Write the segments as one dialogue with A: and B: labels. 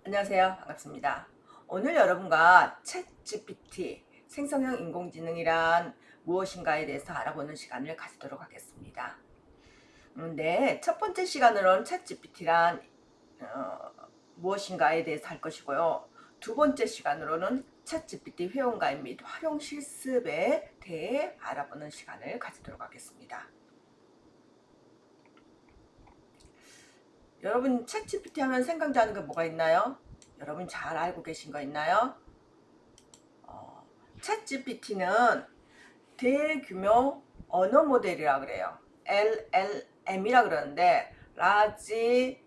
A: 안녕하세요. 반갑습니다. 오늘 여러분과 챗GPT, 생성형 인공지능이란 무엇인가에 대해서 알아보는 시간을 가지도록 하겠습니다. 네, 첫 번째 시간으로는 챗GPT란 무엇인가에 대해서 할 것이고요. 두 번째 시간으로는 챗GPT 회원가입 및 활용 실습에 대해 알아보는 시간을 가지도록 하겠습니다. 여러분 챗GPT 하면 생각나는 게 뭐가 있나요? 여러분 잘 알고 계신 거 있나요? 챗GPT는 대규모 언어 모델이라 그래요. LLM이라 그러는데 라지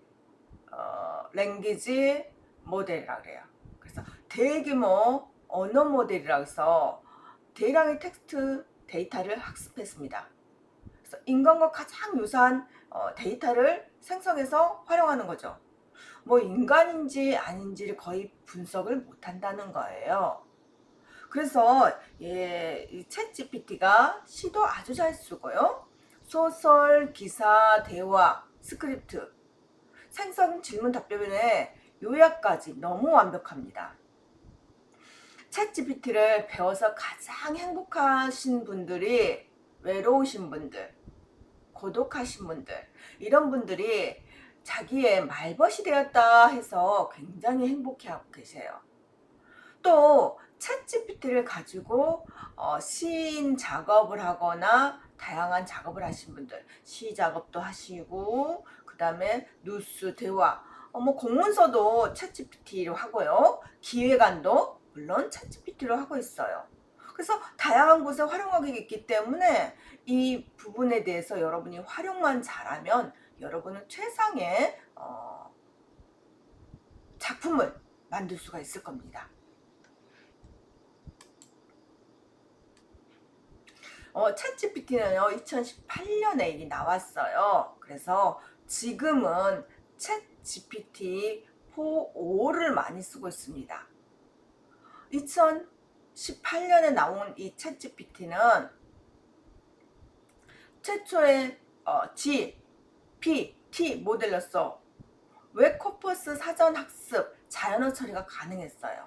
A: 랭귀지 모델이라 그래요. 그래서 대규모 언어 모델이라 해서 대량의 텍스트 데이터를 학습했습니다. 그래서 인간과 가장 유사한 데이터를 생성해서 활용하는 거죠. 뭐 인간인지 아닌지를 거의 분석을 못한다는 거예요. 그래서 이 챗GPT가 시도 아주 잘 쓰고요. 소설, 기사, 대화, 스크립트, 생성 질문 답변의 요약까지 너무 완벽합니다. 챗GPT를 배워서 가장 행복하신 분들이 외로우신 분들, 고독하신 분들, 이런 분들이 자기의 말벗이 되었다 해서 굉장히 행복해하고 계세요. 또 챗GPT를 가지고 시인 작업을 하거나 다양한 작업을 하신 분들, 시 작업도 하시고 그 다음에 뉴스, 대화, 뭐 공문서도 챗GPT로 하고요. 기획안도 물론 챗GPT로 하고 있어요. 그래서 다양한 곳에 활용하기 있기 때문에 이 부분에 대해서 여러분이 활용만 잘하면 여러분은 최상의 작품을 만들 수가 있을 겁니다. 챗GPT는요 2018년에 이게 나왔어요. 그래서 지금은 챗GPT 4.5를 많이 쓰고 있습니다. 2018년에 나온 이 챗GPT는 최초의 GPT 모델로서 웹코퍼스 사전 학습, 자연어 처리가 가능했어요.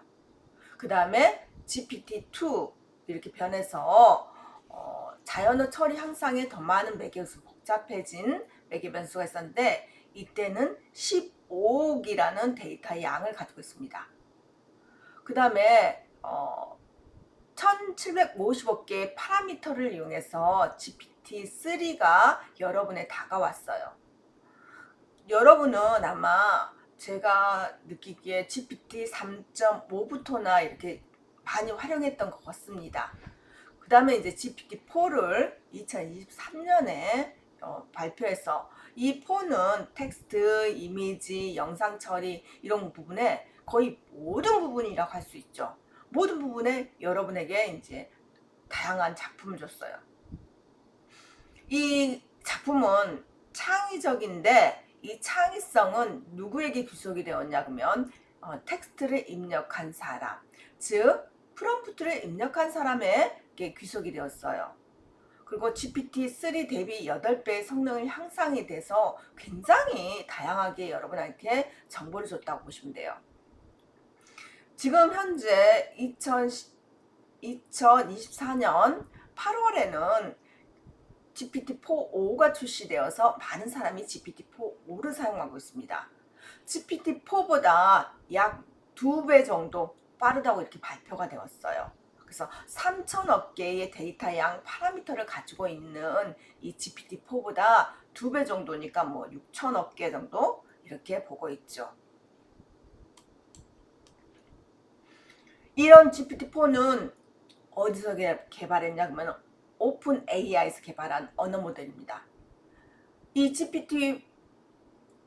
A: 그 다음에 GPT-2 이렇게 변해서 자연어 처리 향상에 더 많은 매개수, 복잡해진 매개 변수가 있었는데 이때는 15억이라는 데이터의 양을 가지고 있습니다. 그 다음에 1750개의 파라미터를 이용해서 GPT-3가 여러분에 다가왔어요. 여러분은 아마 제가 느끼기에 GPT 3.5부터나 이렇게 많이 활용했던 것 같습니다. 그 다음에 이제 GPT-4를 2023년에 발표해서 이 4는 텍스트, 이미지, 영상 처리 이런 부분에 거의 모든 부분이라고 할 수 있죠. 모든 부분에 여러분에게 이제 다양한 작품을 줬어요. 이 작품은 창의적인데 이 창의성은 누구에게 귀속이 되었냐 그러면 텍스트를 입력한 사람, 즉 프롬프트를 입력한 사람에게 귀속이 되었어요. 그리고 GPT-3 대비 8배의 성능이 향상이 돼서 굉장히 다양하게 여러분한테 정보를 줬다고 보시면 돼요. 지금 현재 2024년 8월에는 GPT-4.5가 출시되어서 많은 사람이 GPT-4.5를 사용하고 있습니다. GPT-4보다 약 2배 정도 빠르다고 이렇게 발표가 되었어요. 그래서 3천억 개의 데이터 양 파라미터를 가지고 있는 이 GPT-4보다 2배 정도니까 뭐 6천억 개 정도 이렇게 보고 있죠. 이런 GPT-4는 어디서 개발했냐 그러면 오픈 AI에서 개발한 언어 모델입니다. 이 GPT,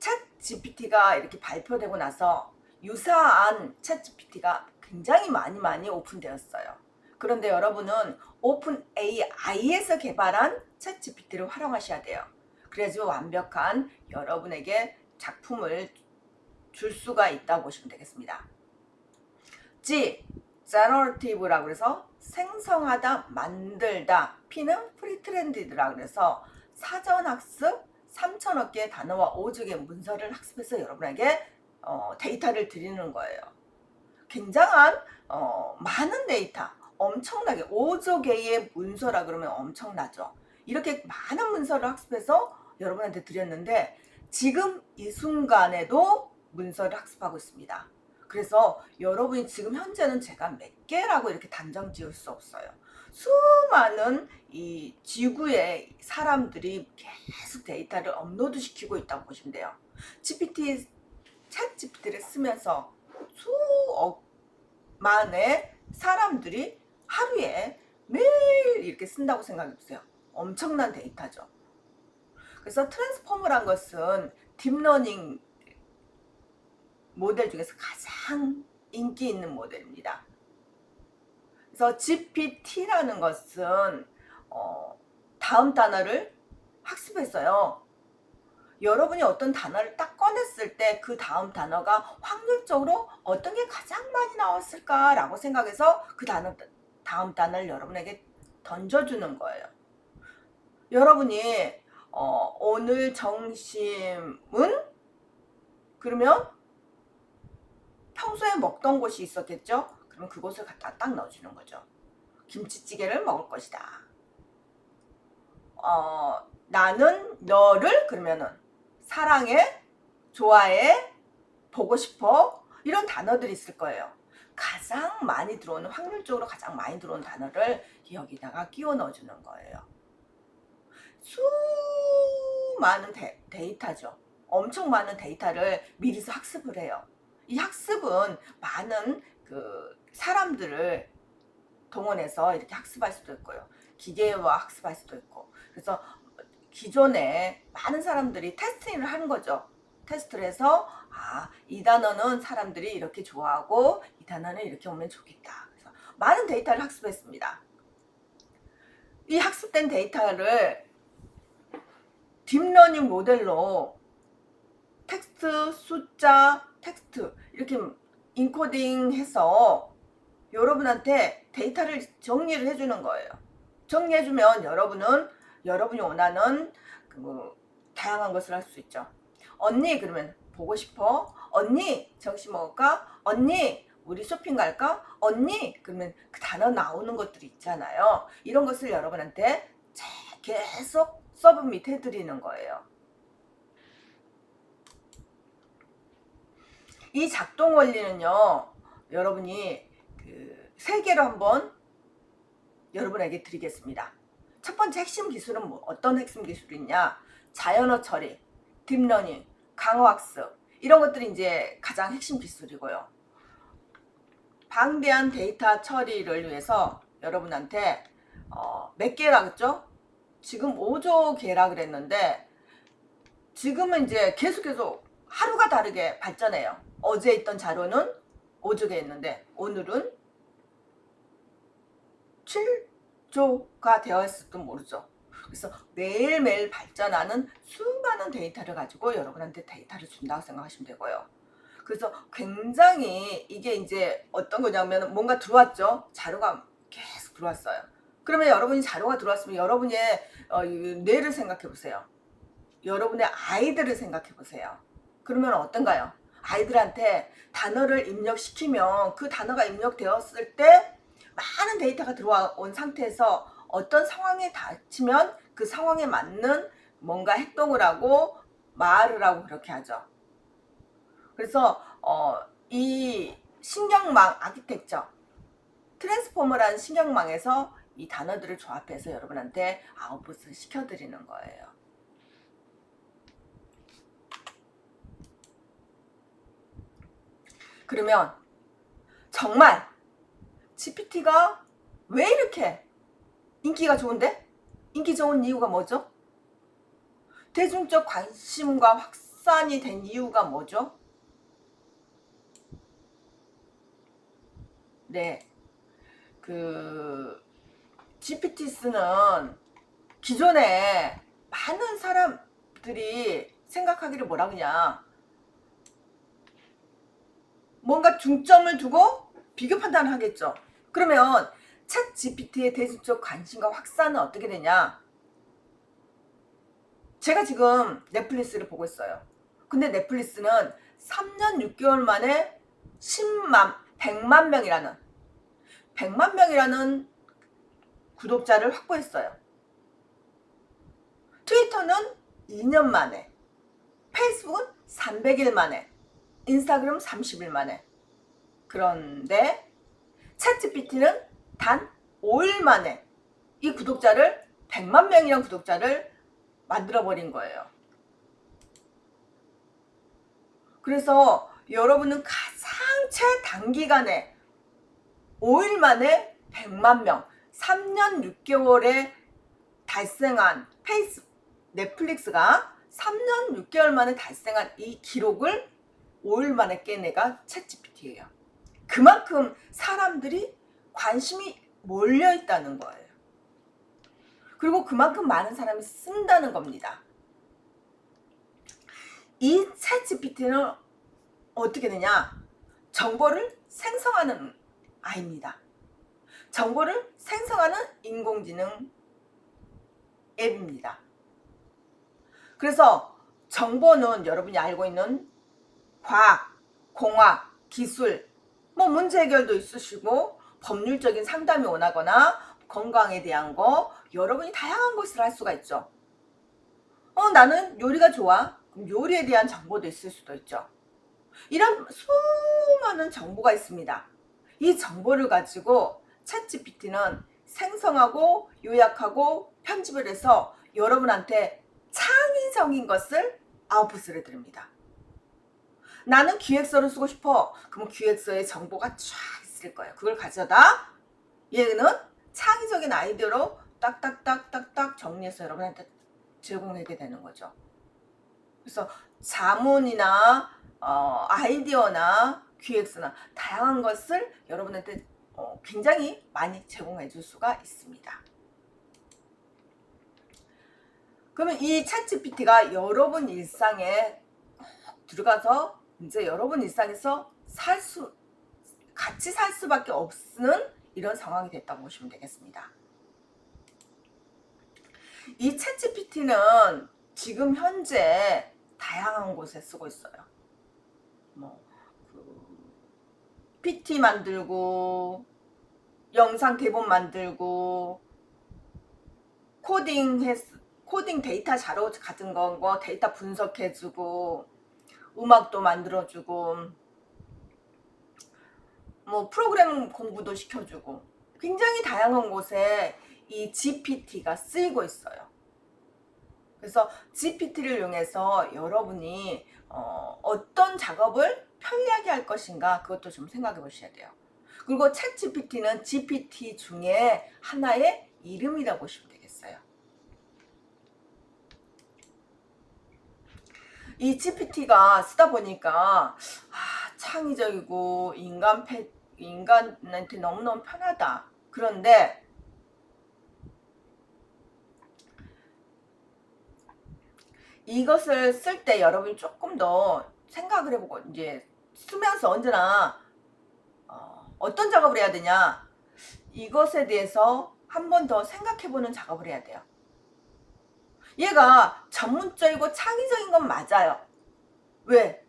A: 챗 GPT가 이렇게 발표되고 나서 유사한 챗 GPT가 굉장히 많이 오픈되었어요. 그런데 여러분은 오픈 AI에서 개발한 챗 GPT를 활용하셔야 돼요. 그래야지 완벽한 여러분에게 작품을 줄 수가 있다고 보시면 되겠습니다. G, Generative라고 해서 생성하다, 만들다. P는 프리트렌디드라고 해서 사전학습 3천억 개의 단어와 5조 개의 문서를 학습해서 여러분에게 데이터를 드리는 거예요. 굉장한 많은 데이터, 엄청나게 5조 개의 문서라 그러면 엄청나죠. 이렇게 많은 문서를 학습해서 여러분한테 드렸는데 지금 이 순간에도 문서를 학습하고 있습니다. 그래서 여러분이 지금 현재는 제가 몇 개라고 이렇게 단정 지을 수 없어요. 수많은 이 지구의 사람들이 계속 데이터를 업로드 시키고 있다고 보시면 돼요. GPT, 챗 GPT를 쓰면서 수억만의 사람들이 하루에 매일 이렇게 쓴다고 생각해 보세요. 엄청난 데이터죠. 그래서 트랜스포머란 것은 딥러닝 모델 중에서 가장 인기 있는 모델입니다. 그래서 GPT라는 것은 다음 단어를 학습했어요. 여러분이 어떤 단어를 딱 꺼냈을 때 그 다음 단어가 확률적으로 어떤 게 가장 많이 나왔을까라고 생각해서 그 다음 단어를 여러분에게 던져주는 거예요. 여러분이 오늘 점심은 그러면 평소에 먹던 곳이 있었겠죠? 그러면 그곳을 갖다 딱 넣어주는 거죠. 김치찌개를 먹을 것이다. 나는 너를 그러면은 사랑해, 좋아해, 보고 싶어 이런 단어들이 있을 거예요. 가장 많이 들어오는 확률적으로 가장 많이 들어오는 단어를 여기다가 끼워 넣어주는 거예요. 수많은 데이터죠. 엄청 많은 데이터를 미리서 학습을 해요. 이 학습은 많은 그 사람들을 동원해서 이렇게 학습할 수도 있고요. 기계와 학습할 수도 있고. 그래서 기존에 많은 사람들이 테스팅을 하는 거죠. 테스트를 해서 이 단어는 사람들이 이렇게 좋아하고 이 단어는 이렇게 오면 좋겠다. 그래서 많은 데이터를 학습했습니다. 이 학습된 데이터를 딥러닝 모델로 텍스트, 숫자, 텍스트 이렇게 인코딩해서 여러분한테 데이터를 정리를 해주는 거예요. 정리해주면 여러분은 여러분이 원하는 다양한 것을 할 수 있죠. 언니 그러면 보고 싶어? 언니 점심 먹을까? 언니 우리 쇼핑 갈까? 언니 그러면 그 단어 나오는 것들이 있잖아요. 이런 것을 여러분한테 계속 서브밋 해드리는 거예요. 이 작동 원리는요, 여러분이 세 개로 한번 여러분에게 드리겠습니다. 첫 번째 핵심 기술은 어떤 핵심 기술이냐? 자연어 처리, 딥러닝, 강화학습 이런 것들이 이제 가장 핵심 기술이고요. 방대한 데이터 처리를 위해서 여러분한테 몇 개라 그랬죠? 지금 5조 개라 그랬는데 지금은 이제 계속 하루가 다르게 발전해요. 어제 있던 자료는 5조 개였는데 오늘은 7조가 되어 있을지도 모르죠. 그래서 매일매일 발전하는 수많은 데이터를 가지고 여러분한테 데이터를 준다고 생각하시면 되고요. 그래서 굉장히 이게 이제 어떤 거냐면 뭔가 들어왔죠. 자료가 계속 들어왔어요. 그러면 여러분이 자료가 들어왔으면 여러분의 뇌를 생각해 보세요. 여러분의 아이들을 생각해 보세요. 그러면 어떤가요? 아이들한테 단어를 입력시키면 그 단어가 입력되었을 때 많은 데이터가 들어온 상태에서 어떤 상황에 닥치면 그 상황에 맞는 뭔가 행동을 하고 말을 하고 그렇게 하죠. 그래서 이 신경망 아키텍처 트랜스포머라는 신경망에서 이 단어들을 조합해서 여러분한테 아웃풋을 시켜드리는 거예요. 그러면 정말 GPT가 왜 이렇게 인기가 좋은데? 인기 좋은 이유가 뭐죠? 대중적 관심과 확산이 된 이유가 뭐죠? 네, GPT 쓰는 기존에 많은 사람들이 생각하기를 뭐라 그냥 뭔가 중점을 두고 비교 판단을 하겠죠. 그러면 챗 GPT의 대중적 관심과 확산은 어떻게 되냐? 제가 지금 넷플릭스를 보고 있어요. 근데 넷플릭스는 3년 6개월 만에 100만 명이라는 구독자를 확보했어요. 트위터는 2년 만에, 페이스북은 300일 만에, 인스타그램 30일 만에. 그런데 챗GPT는 단 5일 만에 이 구독자를 100만 명이란 구독자를 만들어버린 거예요. 그래서 여러분은 가장 최단기간에 5일 만에 100만 명, 3년 6개월에 달성한 넷플릭스가 3년 6개월 만에 달성한 이 기록을 5일 만에 깬 애가 챗GPT예요. 그만큼 사람들이 관심이 몰려 있다는 거예요. 그리고 그만큼 많은 사람이 쓴다는 겁니다. 이 챗GPT는 어떻게 되냐? 정보를 생성하는 아이입니다. 정보를 생성하는 인공지능 앱입니다. 그래서 정보는 여러분이 알고 있는 과학, 공학, 기술, 문제 해결도 있으시고 법률적인 상담이 원하거나 건강에 대한 거 여러분이 다양한 것을 할 수가 있죠. 나는 요리가 좋아. 그럼 요리에 대한 정보도 있을 수도 있죠. 이런 수많은 정보가 있습니다. 이 정보를 가지고 챗GPT는 생성하고 요약하고 편집을 해서 여러분한테 창의적인 것을 아웃풋을 해드립니다. 나는 기획서를 쓰고 싶어. 그럼 기획서에 정보가 쫙 있을 거예요. 그걸 가져다 얘는 창의적인 아이디어로 딱딱딱딱딱 정리해서 여러분한테 제공하게 되는 거죠. 그래서 자문이나 아이디어나 기획서나 다양한 것을 여러분한테 굉장히 많이 제공해 줄 수가 있습니다. 그러면 이 챗GPT가 여러분 일상에 들어가서 이제 여러분 일상에서 같이 살 수밖에 없는 이런 상황이 됐다고 보시면 되겠습니다. 이 챗GPT는 지금 현재 다양한 곳에 쓰고 있어요. PT 만들고, 영상 대본 만들고, 코딩 데이터 자료 같은 거 데이터 분석해주고, 음악도 만들어주고, 프로그램 공부도 시켜주고, 굉장히 다양한 곳에 이 GPT가 쓰이고 있어요. 그래서 GPT를 이용해서 여러분이 어떤 작업을 편리하게 할 것인가 그것도 좀 생각해 보셔야 돼요. 그리고 챗GPT는 GPT 중에 하나의 이름이라고 보시면 되겠어요. 이 GPT가 쓰다 보니까 창의적이고 인간한테 너무너무 편하다. 그런데 이것을 쓸 때 여러분이 조금 더 생각을 해보고 이제 쓰면서 언제나 어떤 작업을 해야 되냐 이것에 대해서 한 번 더 생각해보는 작업을 해야 돼요. 얘가 전문적이고 창의적인 건 맞아요. 왜?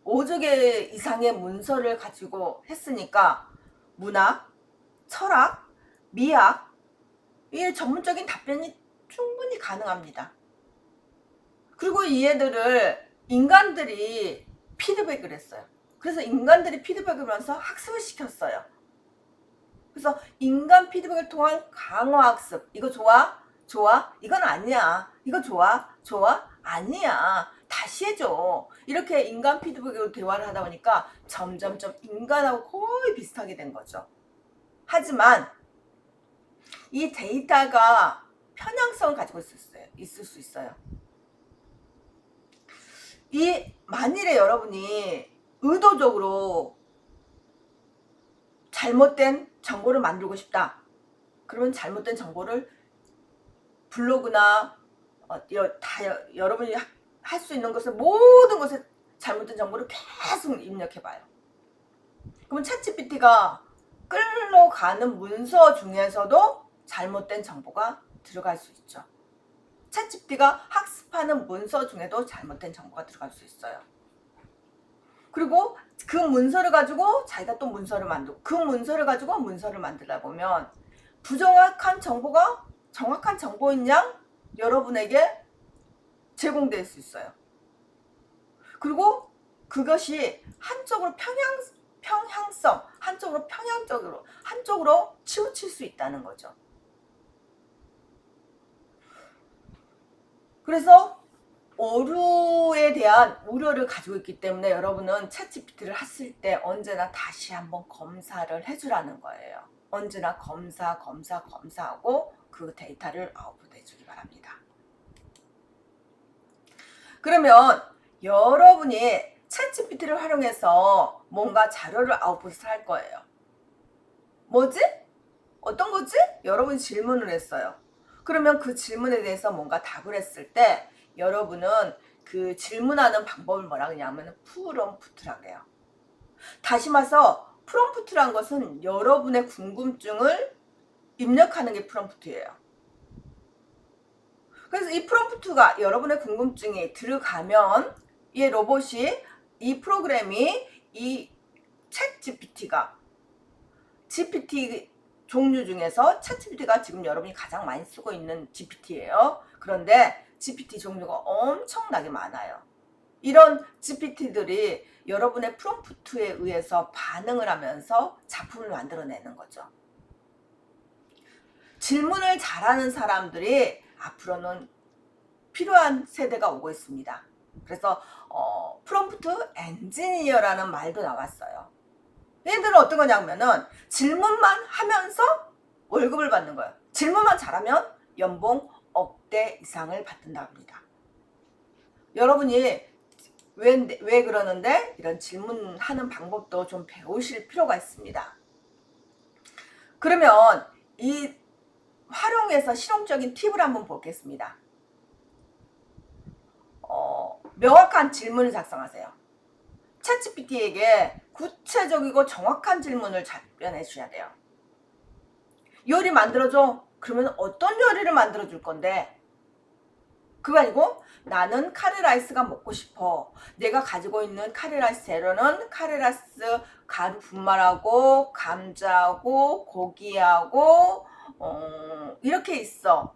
A: 5조 개 이상의 문서를 가지고 했으니까 문학, 철학, 미학 이 전문적인 답변이 충분히 가능합니다. 그리고 이 애들을 인간들이 피드백을 했어요. 그래서 인간들이 피드백을 하면서 학습을 시켰어요. 그래서 인간 피드백을 통한 강화학습. 이거 좋아? 좋아? 이건 아니야. 이거 좋아? 좋아? 아니야. 다시 해줘. 이렇게 인간 피드백으로 대화를 하다 보니까 점점점 인간하고 거의 비슷하게 된 거죠. 하지만 이 데이터가 편향성을 가지고 있을 수 있어요. 만일에 여러분이 의도적으로 잘못된 정보를 만들고 싶다. 그러면 잘못된 정보를 블로그나 여러분이 할 수 있는 것을 모든 것에 잘못된 정보를 계속 입력해봐요. 그러면 챗GPT가 끌러가는 문서 중에서도 잘못된 정보가 들어갈 수 있죠. 챗GPT가 학습하는 문서 중에도 잘못된 정보가 들어갈 수 있어요. 그리고 그 문서를 가지고 자기가 또 문서를 만들고 그 문서를 가지고 문서를 만들다 보면 부정확한 정보가 정확한 정보인 양 여러분에게 제공될 수 있어요. 그리고 그것이 한쪽으로 평향성, 한쪽으로 평양적으로, 한쪽으로 치우칠 수 있다는 거죠. 그래서 오류에 대한 우려를 가지고 있기 때문에 여러분은 챗GPT를 했을 때 언제나 다시 한번 검사를 해주라는 거예요. 언제나 검사하고 그 데이터를 아웃풋해 주기 바랍니다. 그러면 여러분이 챗GPT를 활용해서 뭔가 자료를 아웃풋을 할 거예요. 뭐지? 어떤 거지? 여러분이 질문을 했어요. 그러면 그 질문에 대해서 뭔가 답을 했을 때 여러분은 그 질문하는 방법을 뭐라 그러냐면 프롬프트라고 해요. 다시 말해서 프롬프트란 것은 여러분의 궁금증을 입력하는 게 프롬프트예요. 그래서 이 프롬프트가 여러분의 궁금증이 들어가면 이 로봇이 이 프로그램이 이 챗GPT가 GPT 종류 중에서 챗GPT가 지금 여러분이 가장 많이 쓰고 있는 GPT예요. 그런데 GPT 종류가 엄청나게 많아요. 이런 GPT들이 여러분의 프롬프트에 의해서 반응을 하면서 작품을 만들어내는 거죠. 질문을 잘하는 사람들이 앞으로는 필요한 세대가 오고 있습니다. 그래서 프롬프트 엔지니어라는 말도 나왔어요. 얘들은 어떤 거냐면은 질문만 하면서 월급을 받는 거예요. 질문만 잘하면 연봉 억대 이상을 받는다 합니다. 여러분이 왜 그러는데 이런 질문하는 방법도 좀 배우실 필요가 있습니다. 그러면 이 활용해서 실용적인 팁을 한번 보겠습니다. 명확한 질문을 작성하세요. 챗GPT에게 구체적이고 정확한 질문을 답변해 주셔야 돼요. 요리 만들어줘? 그러면 어떤 요리를 만들어 줄 건데? 그거 아니고 나는 카레라이스가 먹고 싶어. 내가 가지고 있는 카레라이스 재료는 카레라이스 가루 분말하고 감자하고 고기하고 이렇게 있어.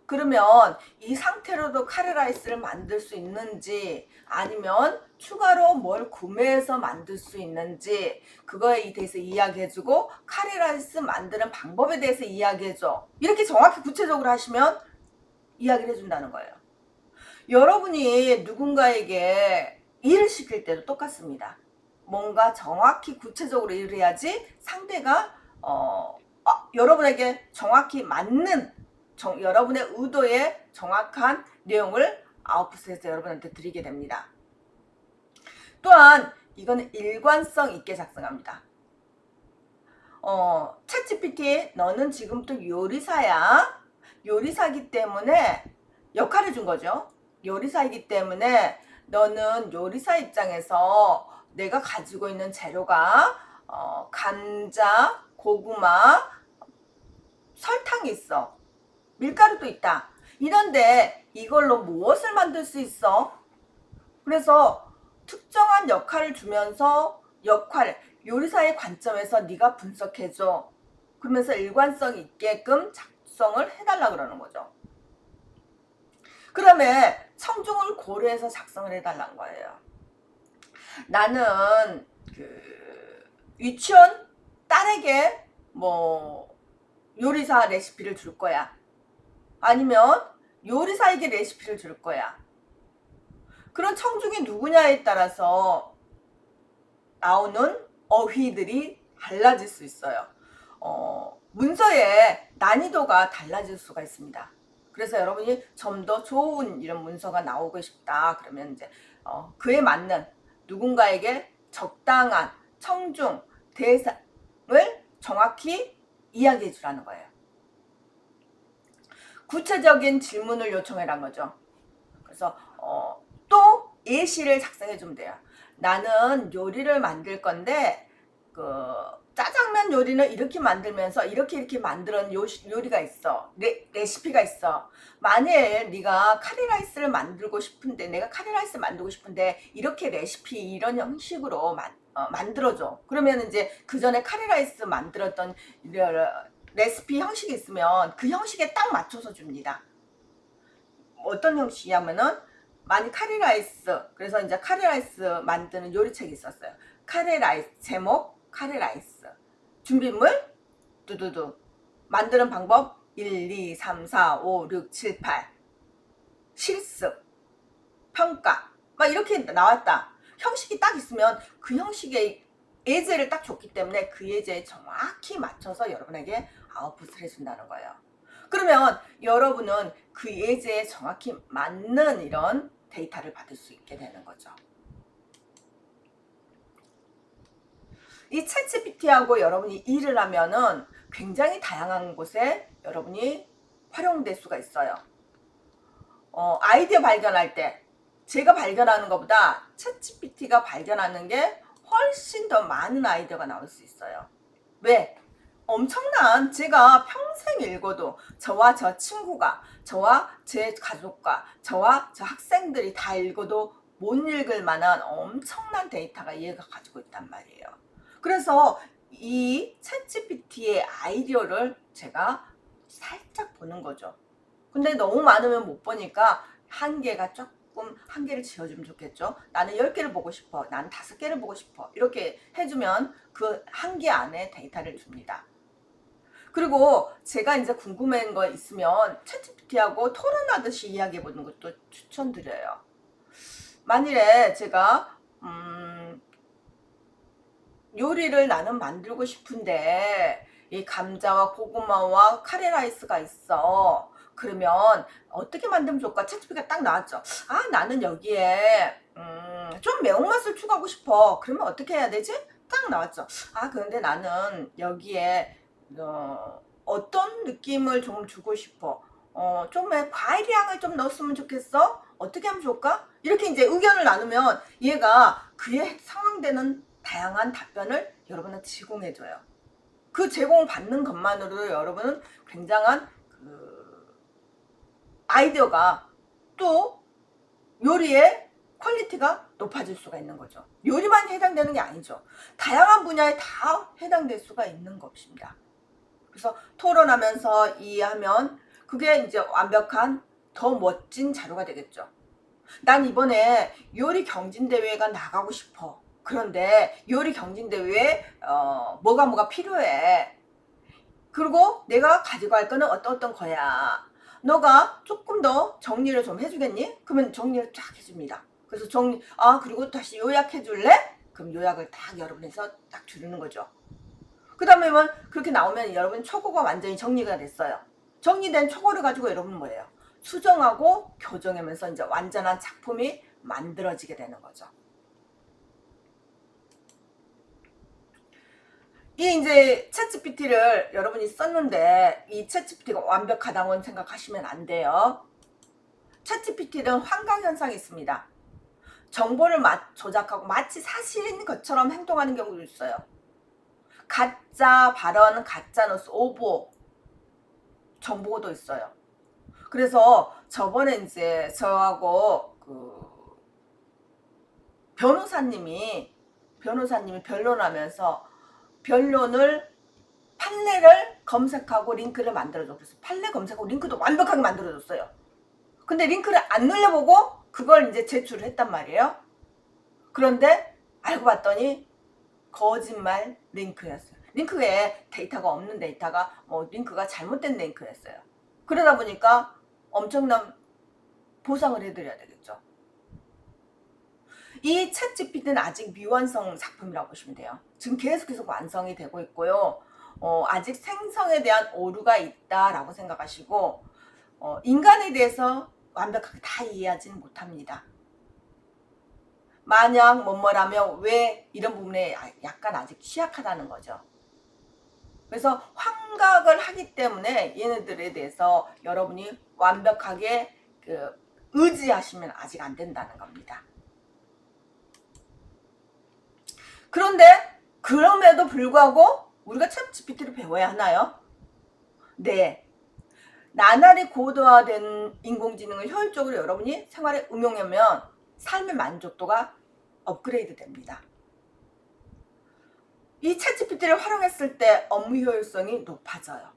A: 그러면 이 상태로도 카레라이스를 만들 수 있는지 아니면 추가로 뭘 구매해서 만들 수 있는지 그거에 대해서 이야기해주고 카레라이스 만드는 방법에 대해서 이야기해줘. 이렇게 정확히 구체적으로 하시면 이야기를 해준다는 거예요. 여러분이 누군가에게 일을 시킬 때도 똑같습니다. 뭔가 정확히 구체적으로 일을 해야지 상대가 여러분에게 정확히 맞는 여러분의 의도에 정확한 내용을 아웃풋해서 여러분한테 드리게 됩니다. 또한 이거는 일관성 있게 작성합니다. 챗GPT 너는 지금부터 요리사야. 요리사기 때문에 역할을 준 거죠. 요리사이기 때문에 너는 요리사 입장에서 내가 가지고 있는 재료가 감자, 고구마, 설탕이 있어. 밀가루도 있다. 이런데 이걸로 무엇을 만들 수 있어? 그래서 특정한 역할을 주면서 요리사의 관점에서 네가 분석해줘. 그러면서 일관성 있게끔 작성을 해달라 그러는 거죠. 그다음에 청중을 고려해서 작성을 해달라는 거예요. 나는 유치원 딸에게 요리사 레시피를 줄 거야. 아니면 요리사에게 레시피를 줄 거야. 그런 청중이 누구냐에 따라서 나오는 어휘들이 달라질 수 있어요. 문서의 난이도가 달라질 수가 있습니다. 그래서 여러분이 좀 더 좋은 이런 문서가 나오고 싶다 그러면 이제 그에 맞는 누군가에게 적당한 청중 대상을 정확히 이야기해 주라는 거예요. 구체적인 질문을 요청해란 거죠. 그래서 또 예시를 작성해 주면 돼요. 나는 요리를 만들 건데 짜장면 요리는 이렇게 만들면서 이렇게 만드는 요리가 있어. 레시피가 있어. 만일 네가 카레라이스를 만들고 싶은데, 내가 카레라이스 만들고 싶은데 이렇게 레시피 이런 형식으로 만들어줘. 그러면 이제 그 전에 카레라이스 만들었던 레시피 형식이 있으면 그 형식에 딱 맞춰서 줍니다. 어떤 형식이냐면은, 만약 카레라이스, 그래서 이제 카레라이스 만드는 요리책이 있었어요. 카레라이스, 제목 카레라이스, 준비물 두두두, 만드는 방법 1, 2, 3, 4, 5, 6, 7, 8, 실습, 평가, 막 이렇게 나왔다. 형식이 딱 있으면 그 형식의 예제를 딱 줬기 때문에 그 예제에 정확히 맞춰서 여러분에게 아웃풋을 해준다는 거예요. 그러면 여러분은 그 예제에 정확히 맞는 이런 데이터를 받을 수 있게 되는 거죠. 이 챗GPT하고 여러분이 일을 하면은 굉장히 다양한 곳에 여러분이 활용될 수가 있어요. 아이디어 발견할 때 제가 발견하는 것보다 챗GPT가 발견하는 게 훨씬 더 많은 아이디어가 나올 수 있어요. 왜? 엄청난, 제가 평생 읽어도 저와 저 친구가, 저와 제 가족과 저와 저 학생들이 다 읽어도 못 읽을 만한 엄청난 데이터가 얘가 가지고 있단 말이에요. 그래서 이 챗GPT의 아이디어를 제가 살짝 보는 거죠. 근데 너무 많으면 못 보니까 한계를 지어주면 좋겠죠. 나는 10개를 보고 싶어. 나는 5개를 보고 싶어. 이렇게 해주면 그 한계 안에 데이터를 줍니다. 그리고 제가 이제 궁금한 거 있으면 챗GPT하고 토론하듯이 이야기해보는 것도 추천드려요. 만일에 제가 요리를 나는 만들고 싶은데 이 감자와 고구마와 카레라이스가 있어. 그러면 어떻게 만들면 좋을까? 챗GPT가 딱 나왔죠. 아, 나는 여기에 좀 매운맛을 추가하고 싶어. 그러면 어떻게 해야 되지? 딱 나왔죠. 아, 그런데 나는 여기에 어떤 느낌을 좀 주고 싶어. 좀 과일 향을 좀 넣었으면 좋겠어. 어떻게 하면 좋을까? 이렇게 이제 의견을 나누면 얘가 그에 상황되는 다양한 답변을 여러분한테 제공해줘요. 그 제공을 받는 것만으로도 여러분은 굉장한 그 아이디어가, 또 요리의 퀄리티가 높아질 수가 있는 거죠. 요리만 해당되는 게 아니죠. 다양한 분야에 다 해당될 수가 있는 것입니다. 그래서 토론하면서 이해하면 그게 이제 완벽한 더 멋진 자료가 되겠죠. 난 이번에 요리 경진대회가 나가고 싶어. 그런데 요리 경진대회에 뭐가 필요해. 그리고 내가 가지고 갈 거는 어떤 거야. 너가 조금 더 정리를 좀 해주겠니? 그러면 정리를 쫙 해줍니다. 그래서 그리고 다시 요약해 줄래? 그럼 요약을 딱 여러분에서 딱 줄이는 거죠. 그 다음에 그렇게 나오면 여러분 초고가 완전히 정리가 됐어요. 정리된 초고를 가지고 여러분 뭐예요? 수정하고 교정하면서 이제 완전한 작품이 만들어지게 되는 거죠. 이 이제 챗GPT를 여러분이 썼는데 이 챗GPT가 완벽하다고 생각하시면 안 돼요. 챗GPT는 환각현상이 있습니다. 정보를 조작하고 마치 사실인 것처럼 행동하는 경우도 있어요. 가짜 발언, 가짜 뉴스, 오보, 정보도 있어요. 그래서 저번에 이제 저하고 그 변호사님이 변론하면서 판례를 검색하고 링크를 만들어줘. 그래서 판례 검색하고 링크도 완벽하게 만들어줬어요. 근데 링크를 안 눌러보고 그걸 이제 제출을 했단 말이에요. 그런데 알고 봤더니 거짓말 링크였어요. 링크에 데이터가 없는 데이터가 링크가 잘못된 링크였어요. 그러다 보니까 엄청난 보상을 해드려야 되겠죠. 이 챗GPT는 아직 미완성 작품이라고 보시면 돼요. 지금 계속해서 완성이 되고 있고요. 아직 생성에 대한 오류가 있다라고 생각하시고 인간에 대해서 완벽하게 다 이해하지는 못합니다. 만약 뭐뭐라면 왜 이런 부분에 약간 아직 취약하다는 거죠. 그래서 환각을 하기 때문에 얘네들에 대해서 여러분이 완벽하게 의지하시면 아직 안 된다는 겁니다. 그런데 그럼에도 불구하고 우리가 챗 GPT를 배워야 하나요? 네. 나날이 고도화된 인공지능을 효율적으로 여러분이 생활에 응용하면 삶의 만족도가 업그레이드 됩니다. 이 챗 GPT를 활용했을 때 업무 효율성이 높아져요.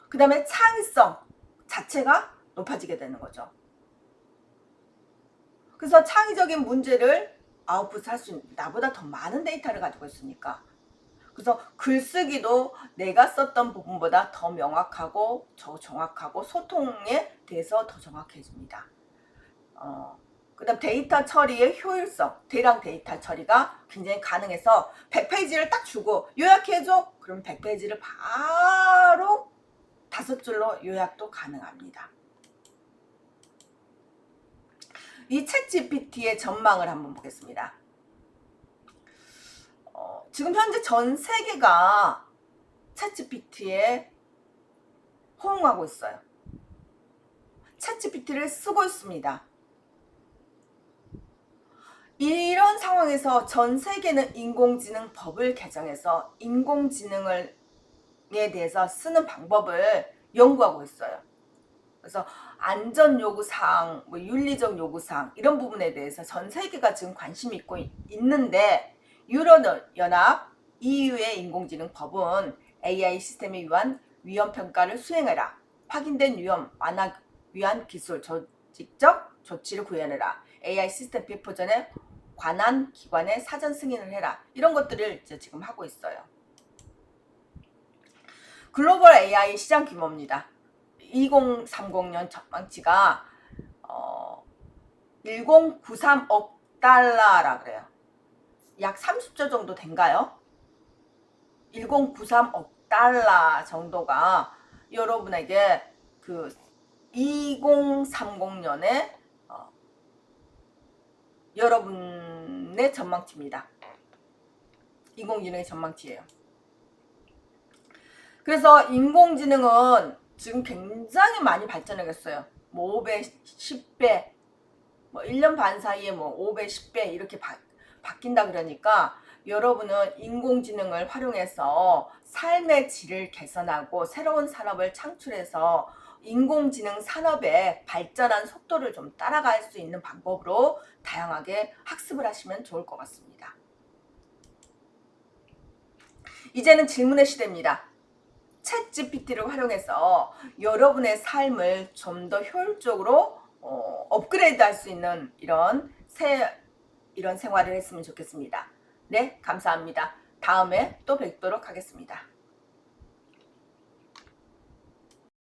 A: 그 다음에 창의성 자체가 높아지게 되는 거죠. 그래서 창의적인 문제를 아웃풋할 수 있는, 나보다 더 많은 데이터를 가지고 있으니까. 그래서 글쓰기도 내가 썼던 부분보다 더 명확하고 더 정확하고 소통에 대해서 더 정확해집니다. 그 다음 데이터 처리의 효율성, 대량 데이터 처리가 굉장히 가능해서 100페이지를 딱 주고 요약해줘? 그럼 100페이지를 바로 5줄로 요약도 가능합니다. 이 챗 GPT의 전망을 한번 보겠습니다. 지금 현재 전 세계가 챗 GPT에 호응하고 있어요. 챗 GPT를 쓰고 있습니다. 이런 상황에서 전 세계는 인공지능 법을 개정해서 인공지능에 대해서 쓰는 방법을 연구하고 있어요. 그래서 안전 요구사항, 뭐 윤리적 요구사항 이런 부분에 대해서 전 세계가 지금 관심이 있고 있는데 유럽연합 EU의 인공지능 법은 AI 시스템에 의한 위험평가를 수행해라. 확인된 위험 완화 위한 기술 조직적 조치를 구현해라. AI 시스템 배포 전에 관한 기관에 사전 승인을 해라. 이런 것들을 이제 지금 하고 있어요. 글로벌 AI 시장 규모입니다. 2030년 전망치가 1093억 달러라 그래요. 약 30조 정도 된가요? 1093억 달러 정도가 여러분에게 그 2030년에 여러분의 전망치입니다. 인공지능의 전망치예요. 그래서 인공지능은 지금 굉장히 많이 발전하겠어요. 뭐 5배, 10배, 뭐 1년 반 사이에 뭐 5배, 10배 이렇게 바뀐다 그러니까 여러분은 인공지능을 활용해서 삶의 질을 개선하고 새로운 산업을 창출해서 인공지능 산업의 발전한 속도를 좀 따라갈 수 있는 방법으로 다양하게 학습을 하시면 좋을 것 같습니다. 이제는 질문의 시대입니다. 챗 GPT를 활용해서 여러분의 삶을 좀 더 효율적으로 업그레이드 할 수 있는 이런 생활을 했으면 좋겠습니다. 네, 감사합니다. 다음에 또 뵙도록 하겠습니다.